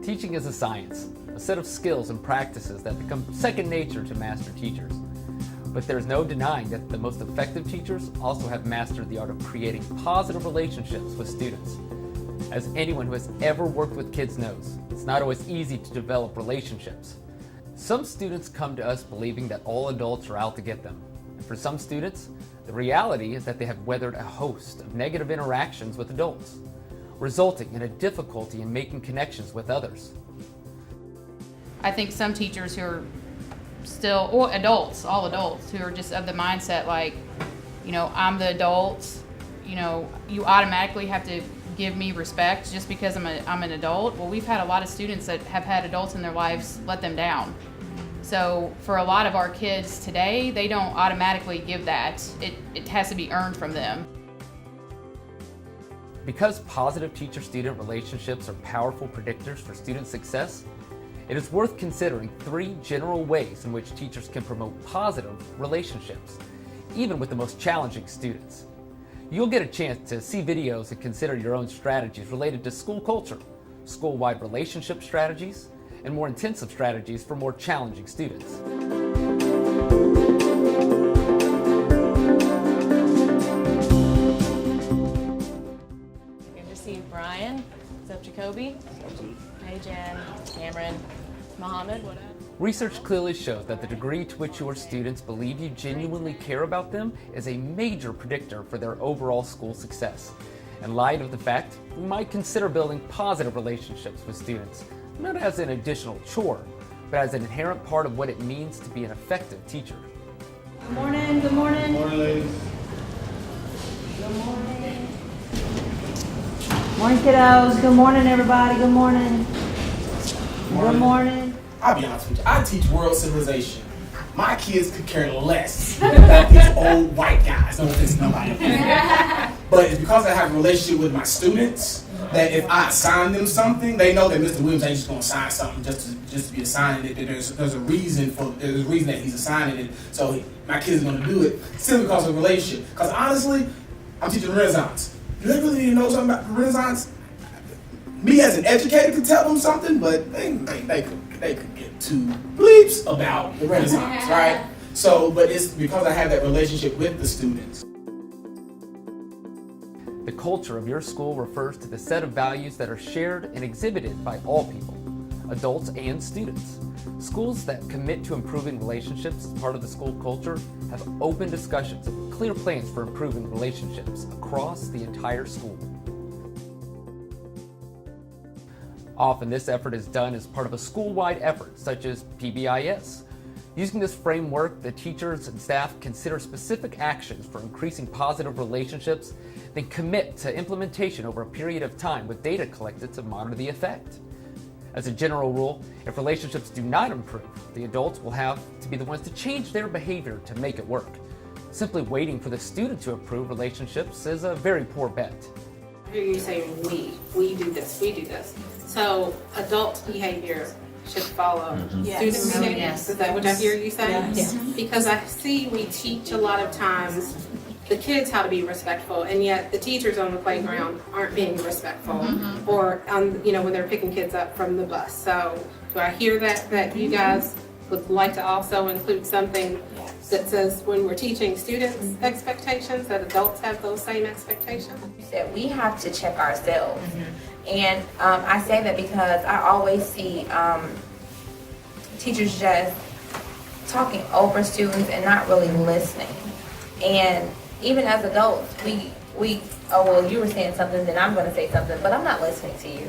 Teaching is a science, a set of skills and practices that become second nature to master teachers. But there's no denying that the most effective teachers also have mastered the art of creating positive relationships with students. As anyone who has ever worked with kids knows, it's not always easy to develop relationships. Some students come to us believing that all adults are out to get them. And for some students, the reality is that they have weathered a host of negative interactions with adults, resulting in a difficulty in making connections with others. I think some teachers who are still, or adults, all adults, who are just of the mindset like, I'm the adult, you automatically have to give me respect just because I'm an adult. Well, we've had a lot of students that have had adults in their lives let them down. So for a lot of our kids today, they don't automatically give that. It has to be earned from them. Because positive teacher-student relationships are powerful predictors for student success, it is worth considering 3 general ways in which teachers can promote positive relationships, even with the most challenging students. You'll get a chance to see videos and consider your own strategies related to school culture, school-wide relationship strategies, and more intensive strategies for more challenging students. Good to see you, Brian. What's up, Jacoby? Hey, Jen, Cameron, Mohammed, what up? Research clearly shows that the degree to which your students believe you genuinely care about them is a major predictor for their overall school success. In light of the fact, we might consider building positive relationships with students, not as an additional chore, but as an inherent part of what it means to be an effective teacher. Good morning, good morning. Good morning, ladies. Good morning. Morning, kiddos. Good morning, everybody. Good morning. Good morning. I'll be honest with you, I teach world civilization. My kids could care less about these old white guys. No offense to nobody. But it's because I have a relationship with my students that if I assign them something, they know that Mr. Williams ain't just going to assign something just to be assigned it. There's a reason that he's assigning it. So my kids are going to do it simply because of the relationship. Because honestly, I'm teaching Renaissance. Do they really need to know something about the Renaissance? Me as an educator could tell them something, but they could get two bleeps about the Renaissance, right? So, but it's because I have that relationship with the students. The culture of your school refers to the set of values that are shared and exhibited by all people, adults and students. Schools that commit to improving relationships as part of the school culture have open discussions and clear plans for improving relationships across the entire school. Often this effort is done as part of a school-wide effort, such as PBIS. Using this framework, the teachers and staff consider specific actions for increasing positive relationships, then commit to implementation over a period of time with data collected to monitor the effect. As a general rule, if relationships do not improve, the adults will have to be the ones to change their behavior to make it work. Simply waiting for the student to improve relationships is a very poor bet. I hear you saying we do this, we do this. So adult behavior should follow student behavior. Yes. Is that what I hear you saying? Yes. Because I see we teach a lot of times the kids how to be respectful, and yet the teachers on the playground aren't being respectful, or when they're picking kids up from the bus. So do I hear that you guys would like to also include something that says when we're teaching students expectations, that adults have those same expectations? That we have to check ourselves. And I say that because I always see teachers just talking over students and not really listening. And even as adults, you were saying something, then I'm going to say something, but I'm not listening to you.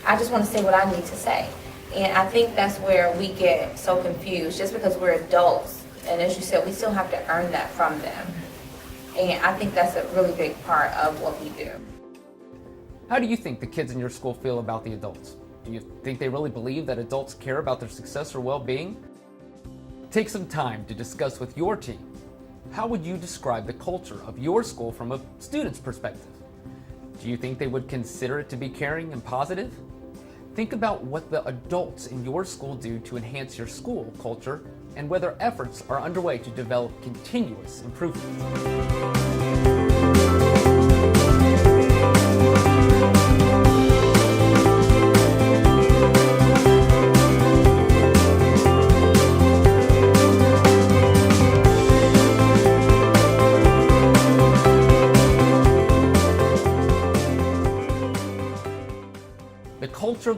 I just want to say what I need to say. And I think that's where we get so confused, just because we're adults. And as you said, we still have to earn that from them. And I think that's a really big part of what we do. How do you think the kids in your school feel about the adults? Do you think they really believe that adults care about their success or well-being? Take some time to discuss with your team. How would you describe the culture of your school from a student's perspective? Do you think they would consider it to be caring and positive? Think about what the adults in your school do to enhance your school culture and whether efforts are underway to develop continuous improvement.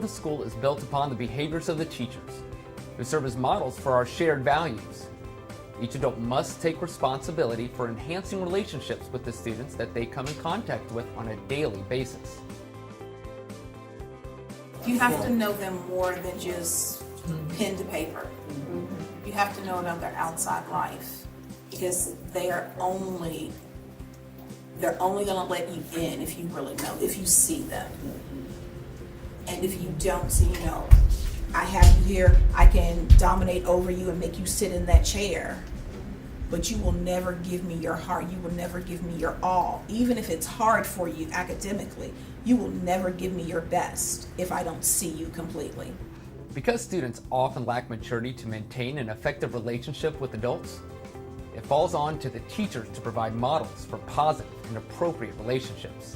school is built upon the behaviors of the teachers, who serve as models for our shared values. Each adult must take responsibility for enhancing relationships with the students that they come in contact with on a daily basis. You have to know them more than just pen to paper. You have to know about their outside life, because they're only going to let you in if you really know, if you see them. And if you don't see, I have you here, I can dominate over you and make you sit in that chair, but you will never give me your heart, you will never give me your all. Even if it's hard for you academically, you will never give me your best if I don't see you completely. Because students often lack maturity to maintain an effective relationship with adults, it falls on to the teachers to provide models for positive and appropriate relationships.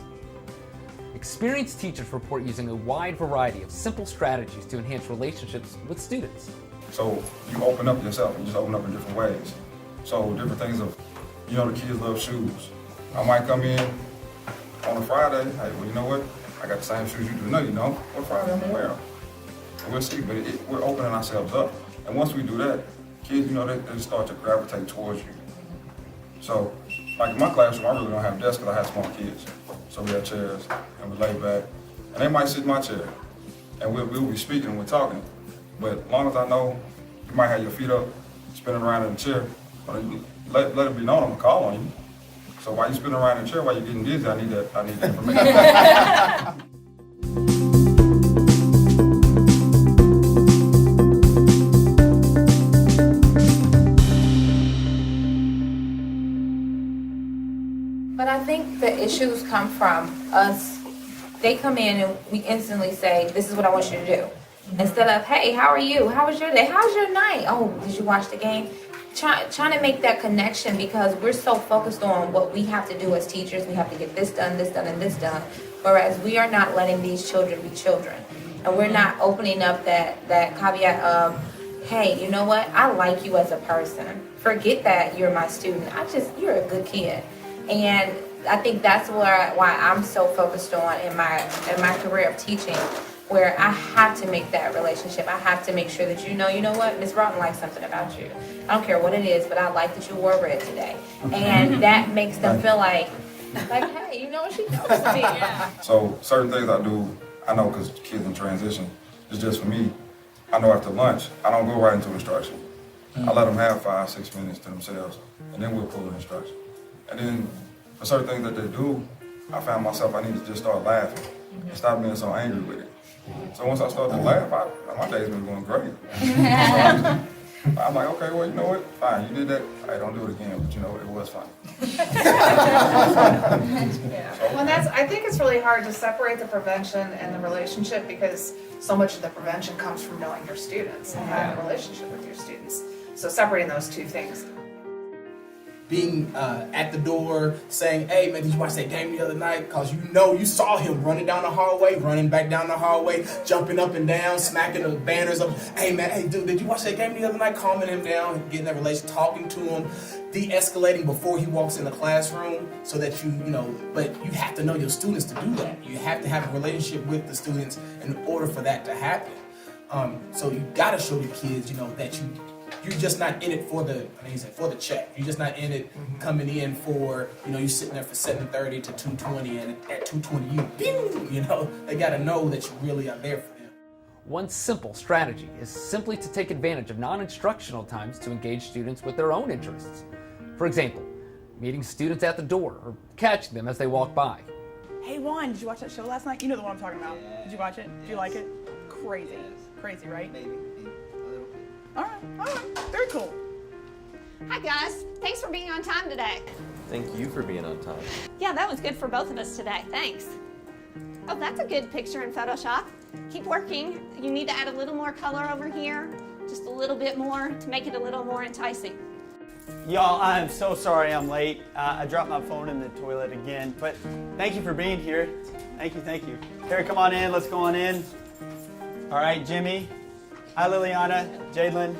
Experienced teachers report using a wide variety of simple strategies to enhance relationships with students. So you open up yourself, you just open up in different ways. So different things of, the kids love shoes. I might come in on a Friday, hey, well, you know what? I got the same shoes you do. No, what Friday I'm gonna wear them? We'll see, but we're opening ourselves up. And once we do that, kids, they start to gravitate towards you. So, like in my classroom, I really don't have desks because I have small kids. So we have chairs, and we lay back, and they might sit in my chair, and we'll be speaking and we're talking. But as long as I know you might have your feet up, spinning around in the chair, let it be known I'm gonna call on you. So while you're spinning around in the chair, while you're getting dizzy, I need that information. But I think the issues come from us. They come in and we instantly say, this is what I want you to do. Instead of, hey, how are you? How was your day? How was your night? Oh, did you watch the game? Trying to make that connection, because we're so focused on what we have to do as teachers. We have to get this done, and this done. Whereas we are not letting these children be children. And we're not opening up that caveat of, hey, you know what? I like you as a person. Forget that you're my student. You're a good kid. And I think that's why I'm so focused on in my career of teaching, where I have to make that relationship. I have to make sure that you know what, Miss Broughton likes something about you. I don't care what it is, but I like that you wore red today. And that makes them feel like, hey, you know what, she knows me. Yeah. So certain things I do, I know because kids in transition, it's just for me. I know after lunch, I don't go right into instruction. I let them have 5-6 minutes to themselves, and then we'll pull the instruction. And then for certain things that they do, I found myself, I need to just start laughing and stop being so angry with it. So once I started to laugh, my day's been going great. So I'm like, okay, well, you know what? Fine, you did that. I don't do it again, but it was fun. Well, I think it's really hard to separate the prevention and the relationship, because so much of the prevention comes from knowing your students and having a relationship with your students. So separating those two things. Being at the door saying, hey man, did you watch that game the other night? Because you saw him running down the hallway, running back down the hallway, jumping up and down, smacking the banners up. Hey man, hey dude, did you watch that game the other night? Calming him down, getting that relation, talking to him, de-escalating before he walks in the classroom, so that but you have to know your students to do that. You have to have a relationship with the students in order for that to happen. So you gotta show the kids, that you're just not in it for the check. You're just not in it coming in for, you sitting there for 7:30 to 2:20, and at 2:20 they gotta know that you really are there for them. One simple strategy is simply to take advantage of non-instructional times to engage students with their own interests. For example, meeting students at the door or catching them as they walk by. Hey Juan, did you watch that show last night? You know the one I'm talking about. Did you watch it? Did you like it? Crazy, right? All right, very cool. Hi guys, thanks for being on time today. Thank you for being on time. Yeah, that was good for both of us today, thanks. Oh, that's a good picture in Photoshop. Keep working. You need to add a little more color over here, just a little bit more to make it a little more enticing. Y'all, I'm so sorry I'm late. I dropped my phone in the toilet again, but thank you for being here. Thank you. Harry, come on in, let's go on in. All right, Jimmy. Hi, Liliana, Jadlyn.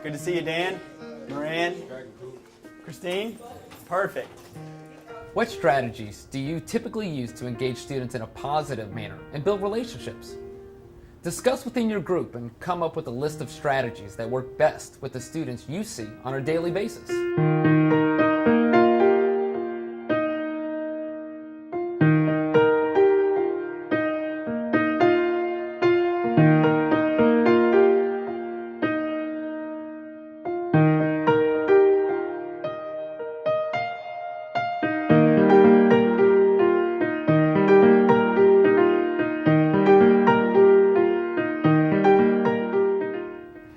Good to see you, Dan, Moran, Christine. Perfect. What strategies do you typically use to engage students in a positive manner and build relationships? Discuss within your group and come up with a list of strategies that work best with the students you see on a daily basis.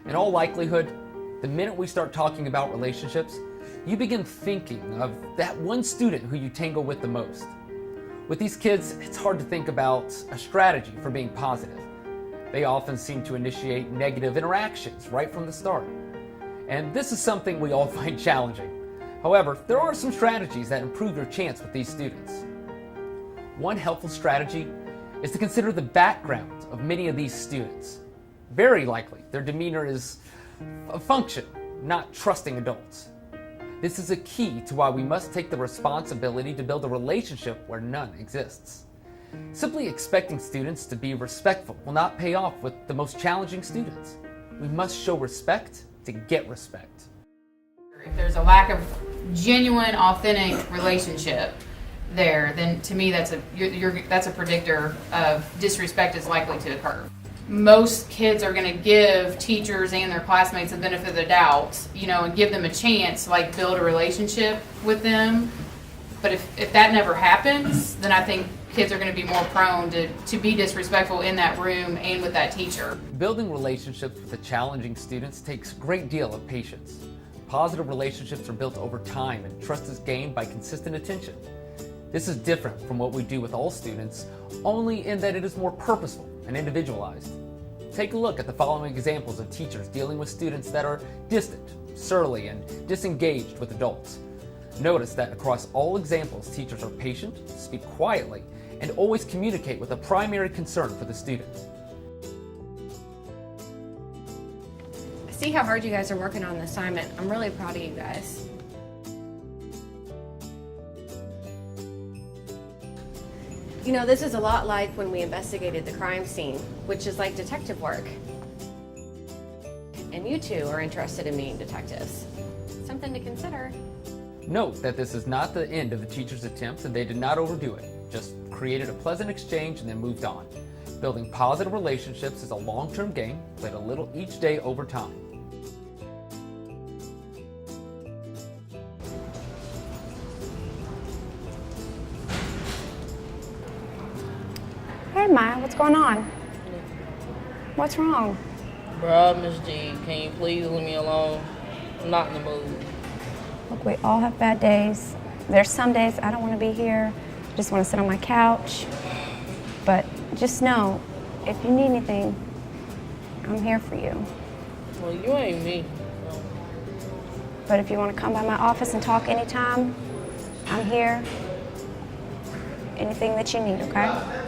In all likelihood, the minute we start talking about relationships, you begin thinking of that one student who you tangle with the most. With these kids, it's hard to think about a strategy for being positive. They often seem to initiate negative interactions right from the start. And this is something we all find challenging. However, there are some strategies that improve your chance with these students. One helpful strategy is to consider the background of many of these students. Very likely, their demeanor is a function, not trusting adults. This is a key to why we must take the responsibility to build a relationship where none exists. Simply expecting students to be respectful will not pay off with the most challenging students. We must show respect to get respect. If there's a lack of genuine, authentic relationship there, then to me that's a predictor of disrespect is likely to occur. Most kids are going to give teachers and their classmates the benefit of the doubt, and give them a chance to build a relationship with them. But if that never happens, then I think kids are going to be more prone to be disrespectful in that room and with that teacher. Building relationships with the challenging students takes a great deal of patience. Positive relationships are built over time, and trust is gained by consistent attention. This is different from what we do with all students, only in that it is more purposeful and individualized. Take a look at the following examples of teachers dealing with students that are distant, surly, and disengaged with adults. Notice that across all examples, teachers are patient, speak quietly, and always communicate with a primary concern for the student. I see how hard you guys are working on the assignment. I'm really proud of you guys. This is a lot like when we investigated the crime scene, which is like detective work. And you two are interested in being detectives. Something to consider. Note that this is not the end of the teacher's attempts, and they did not overdo it, just created a pleasant exchange and then moved on. Building positive relationships is a long-term game, played a little each day over time. Hey Maya, what's going on? What's wrong? Bruh, Miss G, can you please leave me alone? I'm not in the mood. Look, we all have bad days. There's some days I don't want to be here. I just want to sit on my couch. But just know, if you need anything, I'm here for you. Well, you ain't me. So. But if you want to come by my office and talk anytime, I'm here. Anything that you need, okay?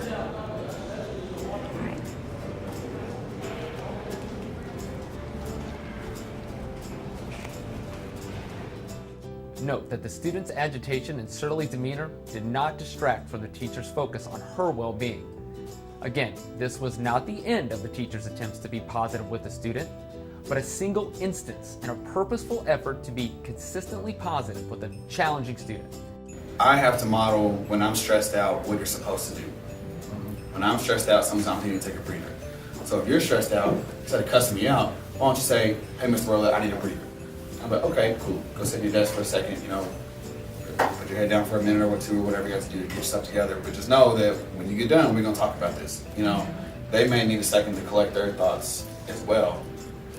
Note that the student's agitation and surly demeanor did not distract from the teacher's focus on her well-being. Again, this was not the end of the teacher's attempts to be positive with the student, but a single instance and a purposeful effort to be consistently positive with a challenging student. I have to model when I'm stressed out what you're supposed to do. When I'm stressed out, sometimes you need to take a breather. So if you're stressed out, instead of cussing me out, why don't you say, hey, Mr. Rowlett, I need a breather. I'm like, okay, cool. Go sit at your desk for a second, put your head down for a minute or two or whatever you have to do to get yourself together. But just know that when you get done, we're gonna talk about this. They may need a second to collect their thoughts as well.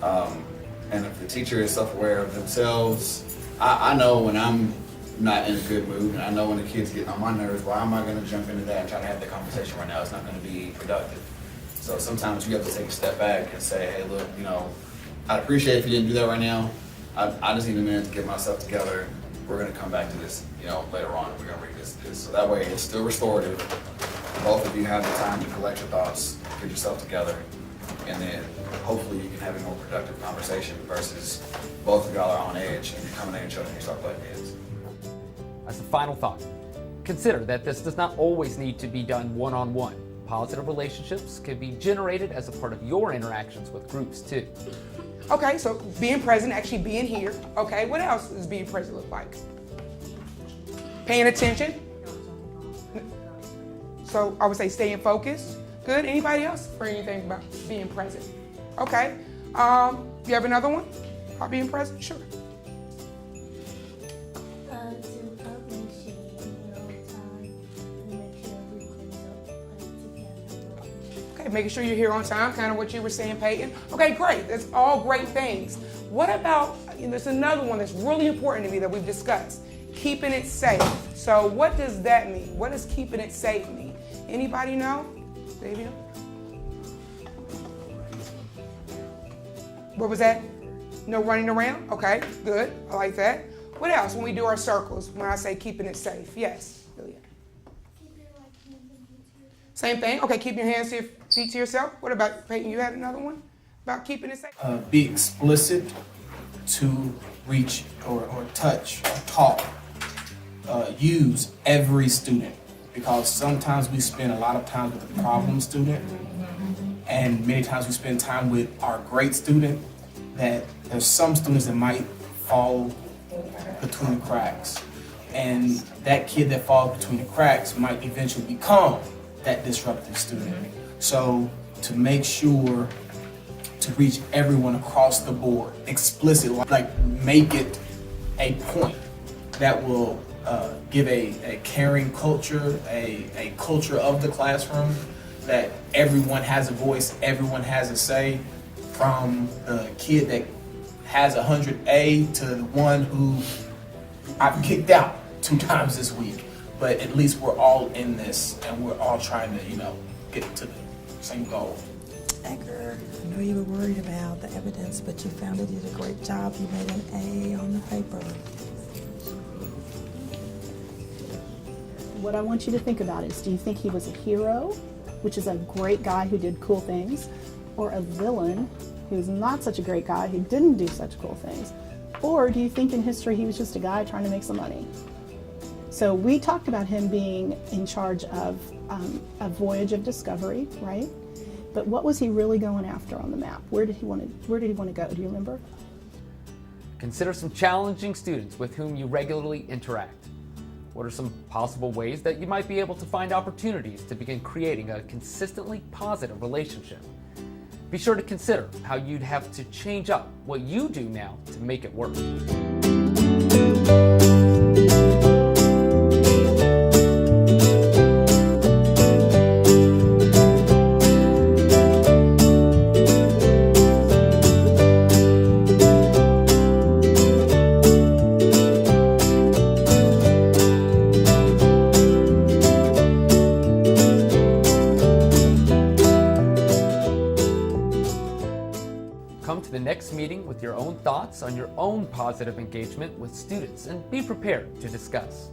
And if the teacher is self-aware of themselves, I know when I'm not in a good mood, and I know when the kid's getting on my nerves, why am I gonna jump into that and try to have the conversation right now? It's not gonna be productive. So sometimes you have to take a step back and say, hey, look, I'd appreciate if you didn't do that right now. I just need a minute to get myself together. We're going to come back to this, later on. We're going to revisit this. So that way it's still restorative. Both of you have the time to collect your thoughts, get yourself together, and then hopefully you can have a more productive conversation versus both of y'all are on edge and you're coming at each other and you start butting heads. As a final thought, consider that this does not always need to be done one-on-one. positive relationships can be generated as a part of your interactions with groups too. Okay, so being present, actually being here. Okay, what else does being present look like? Paying attention. So I would say staying focused. Good. Anybody else for anything about being present? Okay. You have another one about being present? Sure. Okay, making sure you're here on time, kind of what you were saying, Peyton. Okay, great. That's all great things. What about, there's another one that's really important to me that we've discussed, keeping it safe. So what does that mean? What does keeping it safe mean? Anybody know? Davia? What was that? No running around? Okay, good. I like that. What else when we do our circles, when I say keeping it safe? Yes, Lilia. Same thing? Okay, keep your hands to your feet to yourself. What about, Peyton, you had another one about keeping it safe? Be explicit to reach or touch or talk. Use every student, because sometimes we spend a lot of time with the problem student, and many times we spend time with our great student, that there's some students that might fall between the cracks. And that kid that falls between the cracks might eventually become that disruptive student. So to make sure to reach everyone across the board, explicit, like make it a point that will give a caring culture, a culture of the classroom, that everyone has a voice, everyone has a say, from the kid that has 100A to the one who I've kicked out 2 times this week. But at least we're all in this, and we're all trying to, get to the same goal. Edgar, I know you were worried about the evidence, but you found it. You did a great job. You made an A on the paper. What I want you to think about is, do you think he was a hero, which is a great guy who did cool things, or a villain who's not such a great guy who didn't do such cool things? Or do you think in history he was just a guy trying to make some money? So we talked about him being in charge of a voyage of discovery, right? But what was he really going after on the map? Where did he want to go? Do you remember? Consider some challenging students with whom you regularly interact. What are some possible ways that you might be able to find opportunities to begin creating a consistently positive relationship? Be sure to consider how you'd have to change up what you do now to make it work. Come to the next meeting with your own thoughts on your own positive engagement with students, and be prepared to discuss.